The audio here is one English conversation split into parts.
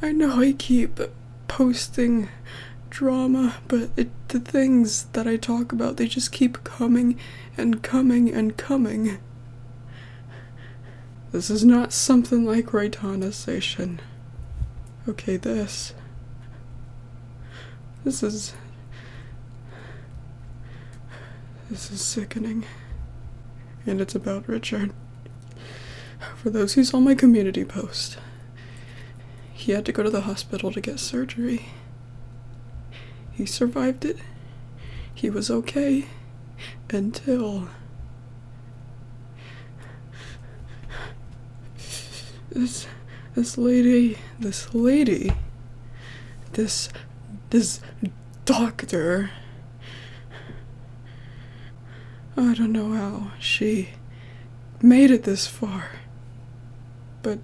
I know I keep posting drama, but the things that I talk about, they just keep coming and coming and coming. This is not something like Raitanization. Okay, this is sickening. And it's about Richard. For those who saw my community post, he had to go to the hospital to get surgery. He survived it. He was okay until this doctor, I don't know how she made it this far, but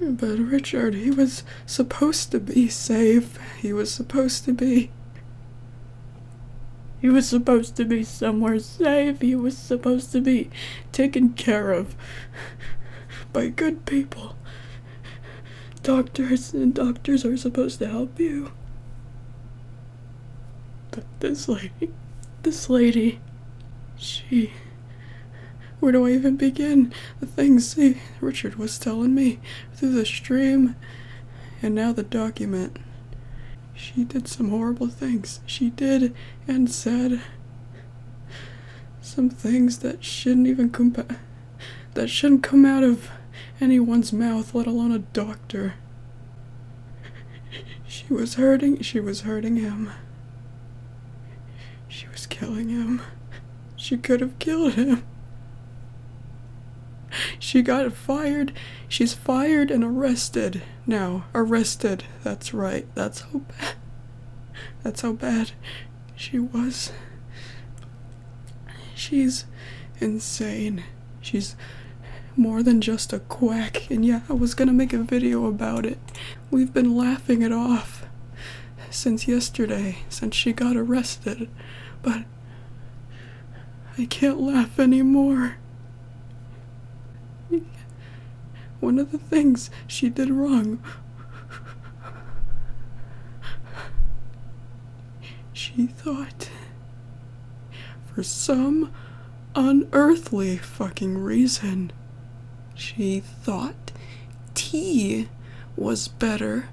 Richard, he was supposed to be safe. He was supposed to be somewhere safe. He was supposed to be taken care of by good people. Doctors are supposed to help you. But this lady, she... Where do I even begin? The things Richard was telling me through the stream, and now the document. She did some horrible things. She did and said some things that shouldn't even come out of anyone's mouth, let alone a doctor. She was hurting him. She was killing him. She could have killed him. She got fired. She's fired and arrested. Now, arrested. That's right. That's how bad she was. She's insane. She's more than just a quack. And yeah, I was gonna make a video about it. We've been laughing it off since yesterday, since she got arrested. But I can't laugh anymore. One of the things she did wrong, she thought, for some unearthly fucking reason, she thought tea was better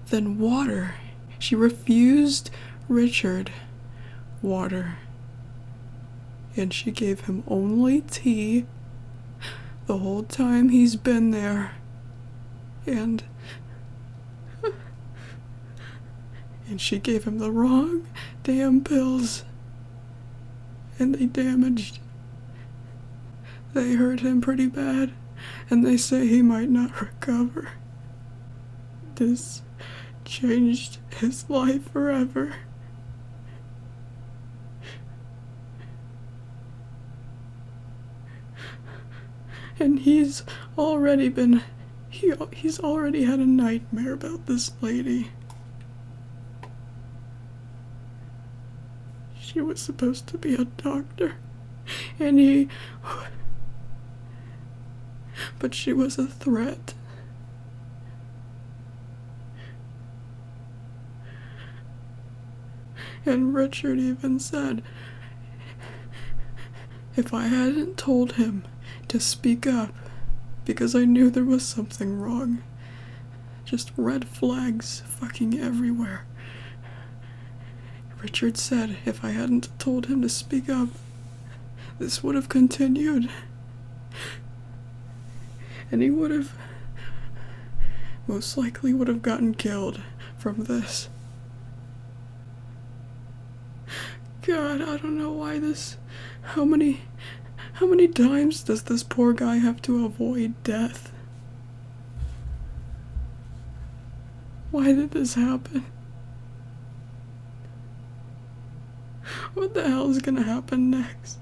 than water. She refused Richard water, and she gave him only tea the whole time he's been there. And she gave him the wrong damn pills, and they hurt him pretty bad, and they say he might not recover. This changed his life forever. And he's already had a nightmare about this lady. She was supposed to be a doctor, but she was a threat. And Richard even said, if I hadn't told him to speak up, because I knew there was something wrong, just red flags fucking everywhere. Richard said if I hadn't told him to speak up, this would have continued. And he most likely would have gotten killed from this. God, I don't know why how many times does this poor guy have to avoid death? Why did this happen? What the hell is gonna happen next?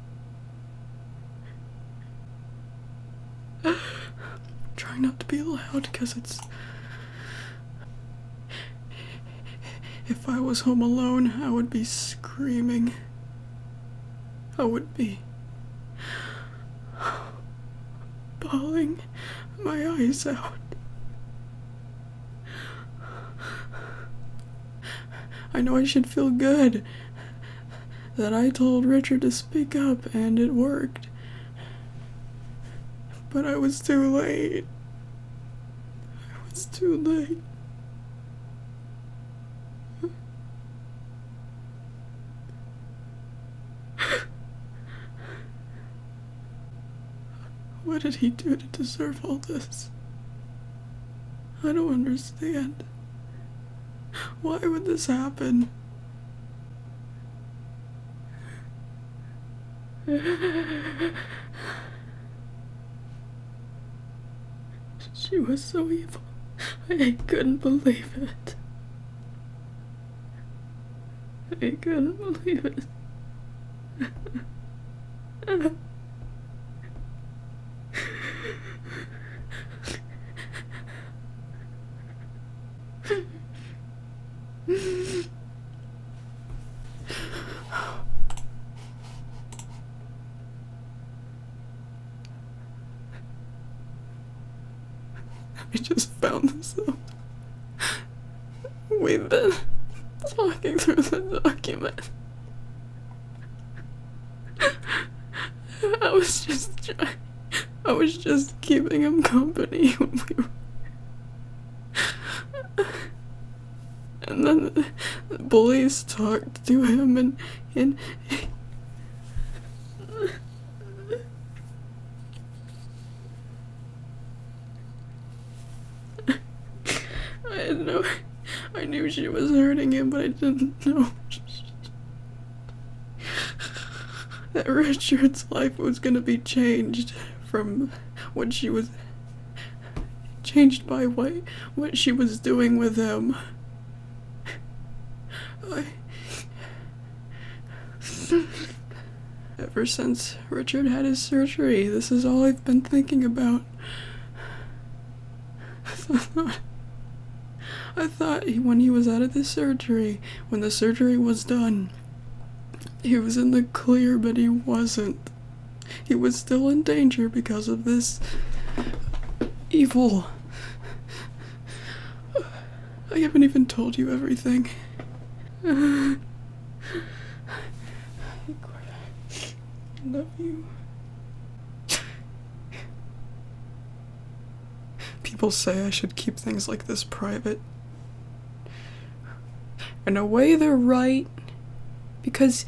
Trying not to be loud because if I was home alone, I would be screaming. I would be bawling my eyes out. I know I should feel good that I told Richard to speak up and it worked. But I was too late. I was too late. What did he do to deserve all this? I don't understand. Why would this happen? She was so evil. I couldn't believe it. I couldn't believe it. I just found this out. We've been talking through the document. I was just keeping him company when we were. And then the police talked to him and I knew she was hurting him, but I didn't know that Richard's life was gonna be changed from what she was changed by what she was doing with him. Ever since Richard had his surgery, this is all I've been thinking about. I thought when he was out of the surgery, when the surgery was done, he was in the clear, but he wasn't. He was still in danger because of this evil. I haven't even told you everything. I love you. People say I should keep things like this private. In a way, they're right, because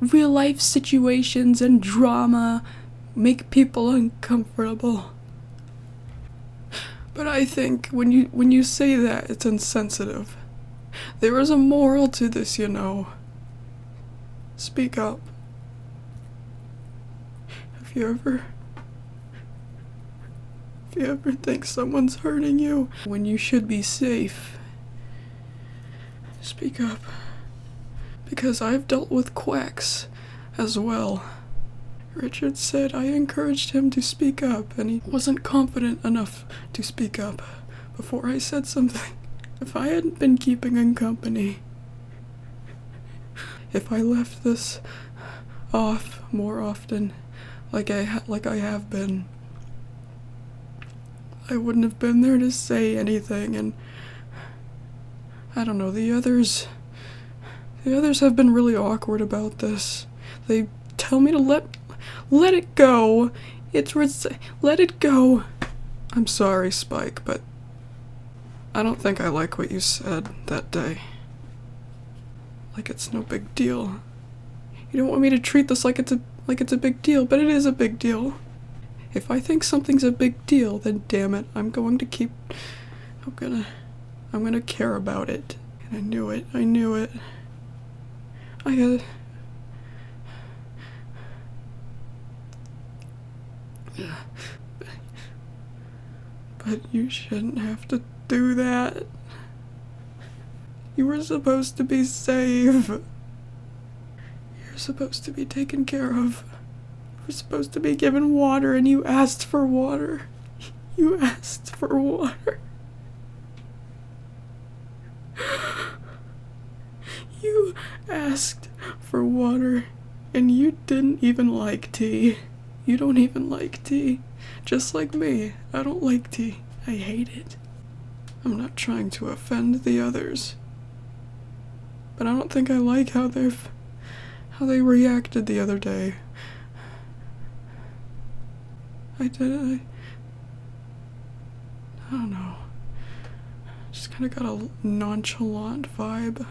real life situations and drama make people uncomfortable. But I think when you say that, it's insensitive. There is a moral to this, you know. Speak up. If you ever think someone's hurting you when you should be safe, speak up. Because I've dealt with quacks as well. Richard said I encouraged him to speak up, and he wasn't confident enough to speak up before I said something. If I hadn't been keeping him company, if I left this off more often, like I have been, I wouldn't have been there to say anything. And I don't know, the others have been really awkward about this. They tell me to let it go. Let it go. I'm sorry, Spike, but I don't think I like what you said that day. Like it's no big deal. You don't want me to treat this like it's a big deal, but it is a big deal. If I think something's a big deal, then damn it, I'm gonna care about it. And I knew it. But you shouldn't have to do that. You were supposed to be safe. You're supposed to be taken care of. You were supposed to be given water, and you asked for water. You asked for water. You asked for water, and you didn't even like tea. You don't even like tea. Just like me, I don't like tea. I hate it. I'm not trying to offend the others. but I don't think I like how they reacted the other day. I don't know. Just kind of got a nonchalant vibe.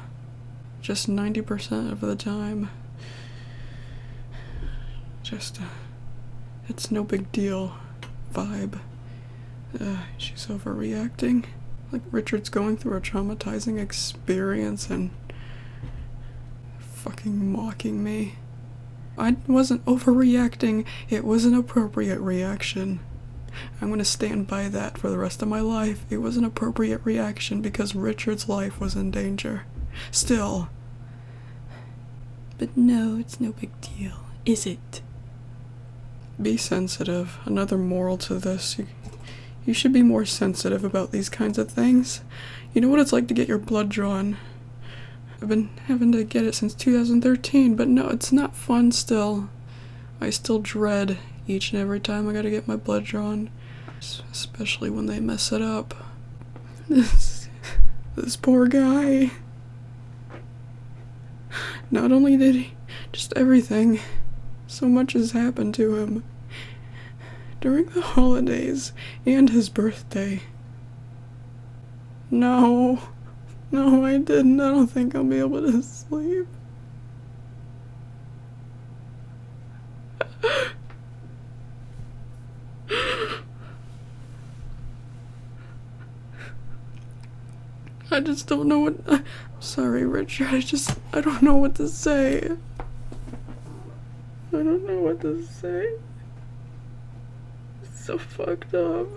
Just 90% of the time. Just, it's no big deal vibe. She's overreacting. Like Richard's going through a traumatizing experience and fucking mocking me. I wasn't overreacting, it was an appropriate reaction. I'm gonna stand by that for the rest of my life. It was an appropriate reaction because Richard's life was in danger. Still. But no, it's no big deal, is it? Be sensitive. Another moral to this. You should be more sensitive about these kinds of things. You know what it's like to get your blood drawn. I've been having to get it since 2013, but no, it's not fun still. I still dread each and every time I gotta get my blood drawn. Especially when they mess it up. This poor guy. Not only did he, just everything. So much has happened to him. During the holidays and his birthday. No, I didn't. I don't think I'll be able to sleep. I just don't know what. I'm sorry, Richard. I don't know what to say. I don't know what to say. It's so fucked up.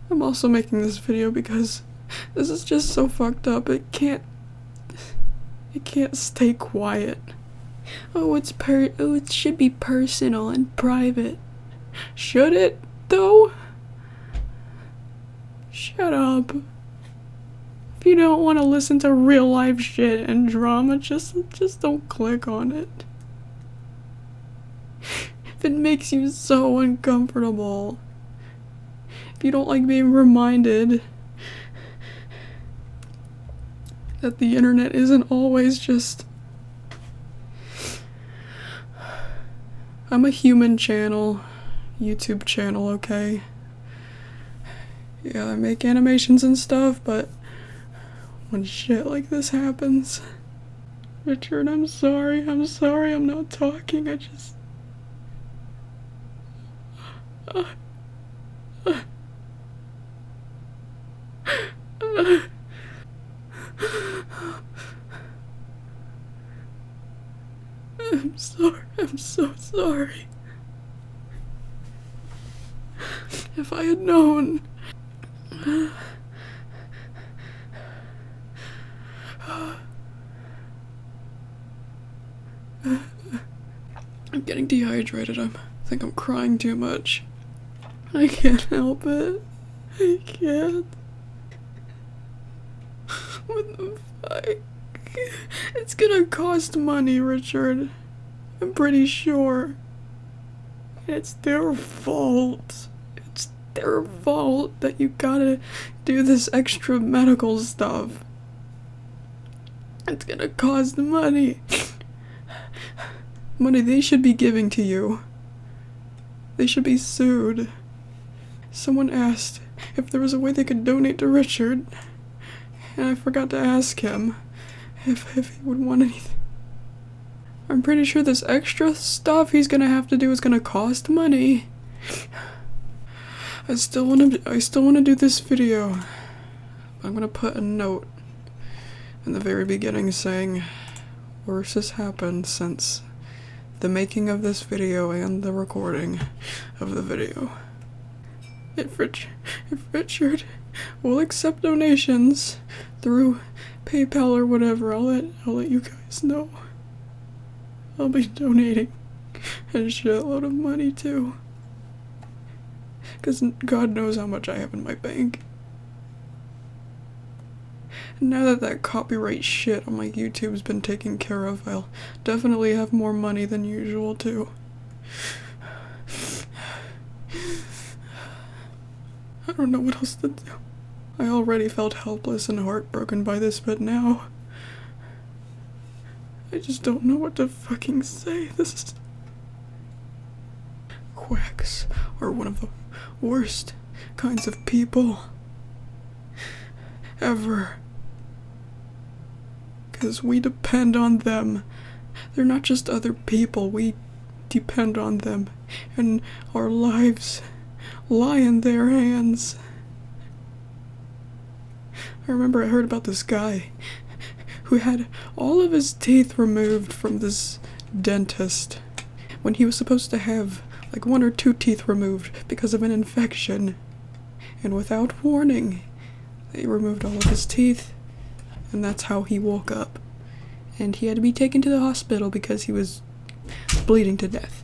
I'm also making this video because this is just so fucked up. It can't stay quiet. Oh, it should be personal and private. Should it, though? Shut up. If you don't want to listen to real life shit and drama, just don't click on it. If it makes you so uncomfortable. If you don't like being reminded that the internet isn't always just... I'm a human channel, YouTube channel, okay? Yeah, I make animations and stuff, but when shit like this happens... Richard, I'm sorry, I'm not talking, I just... I'm so sorry. If I had known... I'm getting dehydrated. I think I'm crying too much. I can't help it. I can't. What the fuck? It's gonna cost money, Richard. I'm pretty sure. It's their fault. It's their fault that you gotta do this extra medical stuff. It's gonna cost money. Money they should be giving to you. They should be sued. Someone asked if there was a way they could donate to Richard, and I forgot to ask him if he would want anything. I'm pretty sure this extra stuff he's gonna have to do is gonna cost money. I still wanna do this video. I'm gonna put a note in the very beginning saying worse has happened since the making of this video and the recording of the video. If Richard will accept donations through PayPal or whatever, I'll let you guys know. I'll be donating a shitload of money too. 'Cause God knows how much I have in my bank. Now that that copyright shit on my YouTube's been taken care of, I'll definitely have more money than usual, too. I don't know what else to do. I already felt helpless and heartbroken by this, but now I just don't know what to fucking say. This is... Quacks are one of the worst kinds of people ever. 'Cause we depend on them. They're not just other people, we depend on them, and our lives lie in their hands. I remember I heard about this guy who had all of his teeth removed from this dentist when he was supposed to have like 1 or 2 teeth removed because of an infection. And without warning, they removed all of his teeth, and that's how he woke up. And he had to be taken to the hospital because he was bleeding to death.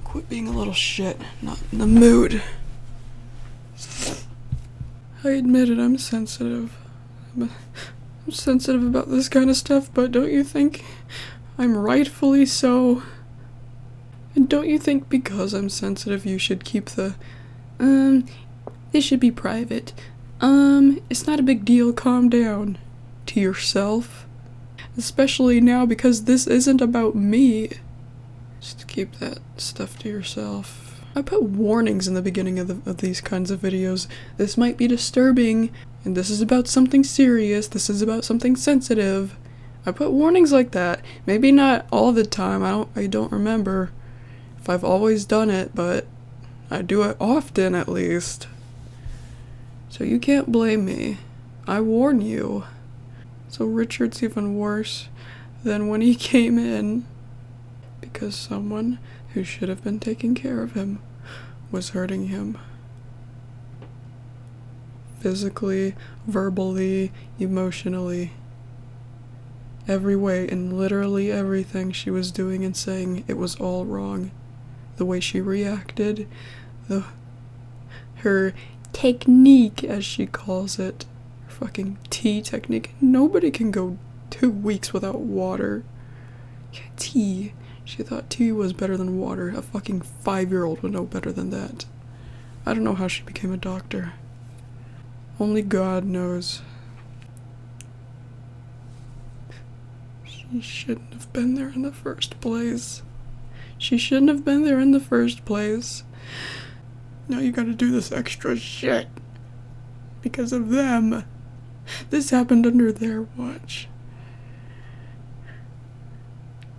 Quit being a little shit, not in the mood. I admit it, I'm sensitive. I'm sensitive about this kind of stuff, but don't you think I'm rightfully so? And don't you think because I'm sensitive you should keep the, this should be private. It's not a big deal, calm down. To yourself? Especially now because this isn't about me. Just keep that stuff to yourself. I put warnings in the beginning of these kinds of videos. This might be disturbing, and this is about something serious, this is about something sensitive. I put warnings like that. Maybe not all the time, I don't remember if I've always done it, but I do it often at least. So you can't blame me. I warn you. So Richard's even worse than when he came in, because someone who should have been taking care of him was hurting him. Physically, verbally, emotionally. Every way, and literally everything she was doing and saying, it was all wrong. The way she reacted, her technique, as she calls it, her fucking tea technique. Nobody can go 2 weeks without water. Yeah, tea. She thought tea was better than water. A fucking 5-year-old would know better than that. I don't know how she became a doctor. Only God knows. She shouldn't have been there in the first place. She shouldn't have been there in the first place. Now you gotta do this extra shit. Because of them. This happened under their watch.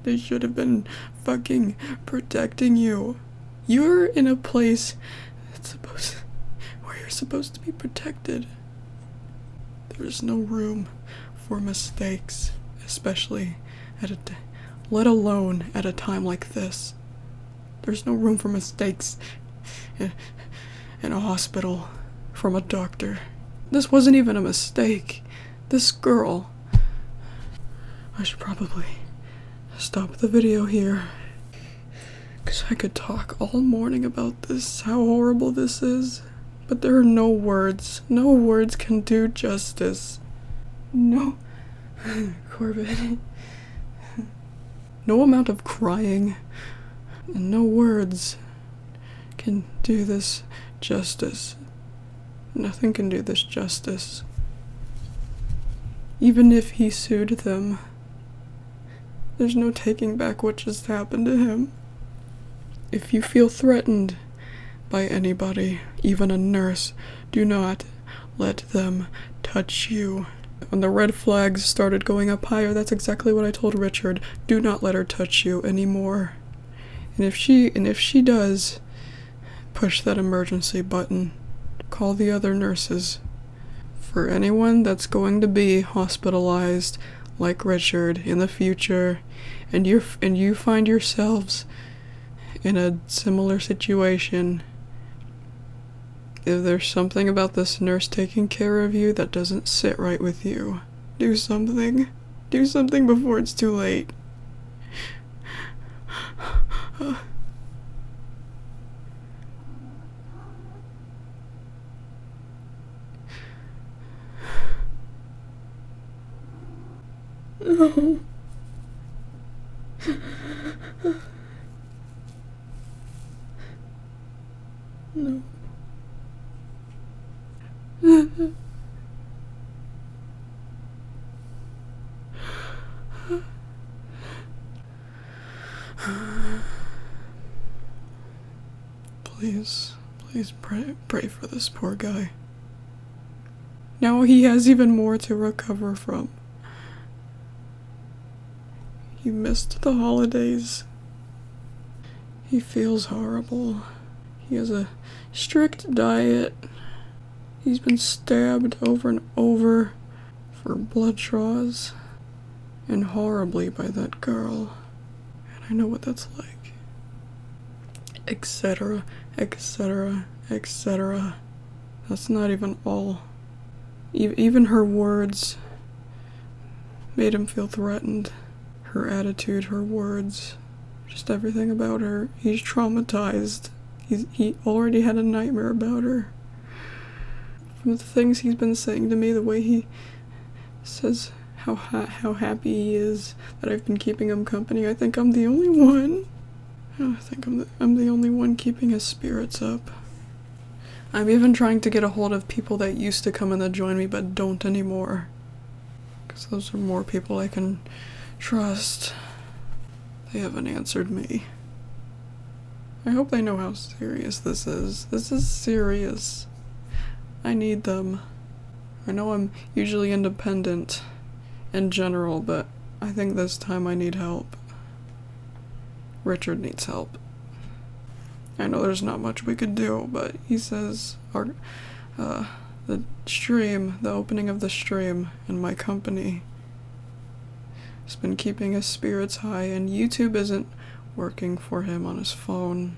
They should have been fucking protecting you. You're in a place where you're supposed to be protected. There's no room for mistakes, especially let alone at a time like this. There's no room for mistakes in a hospital from a doctor. This wasn't even a mistake. This girl. I should probably stop the video here, because I could talk all morning about this, how horrible this is, but there are no words. No words can do justice. No, Corbett. No amount of crying and no words can do this justice. Nothing can do this justice. Even if he sued them, there's no taking back what just happened to him. If you feel threatened by anybody, even a nurse, do not let them touch you. When the red flags started going up higher, that's exactly what I told Richard. Do not let her touch you anymore. And if she does, push that emergency button. Call the other nurses. For anyone that's going to be hospitalized like Richard in the future, and you find yourselves in a similar situation, if there's something about this nurse taking care of you that doesn't sit right with you, do something. Do something before it's too late. No. No. Please, please pray for this poor guy. Now he has even more to recover from. He missed the holidays. He feels horrible. He has a strict diet. He's been stabbed over and over for blood draws, and horribly by that girl. And I know what that's like. Etc., etc., etc. That's not even all. Even her words made him feel threatened. Her attitude, her words, just everything about her. He's traumatized. He already had a nightmare about her. From the things he's been saying to me, the way he says how happy he is that I've been keeping him company, I think I'm the only one. I think I'm the only one keeping his spirits up. I'm even trying to get a hold of people that used to come and that join me but don't anymore. Because those are more people I can trust. They haven't answered me. I hope they know how serious this is. This is serious. I need them. I know I'm usually independent in general, but I think this time I need help. Richard needs help. I know there's not much we could do, but he says the stream, the opening of the stream in my company has been keeping his spirits high, and YouTube isn't working for him on his phone.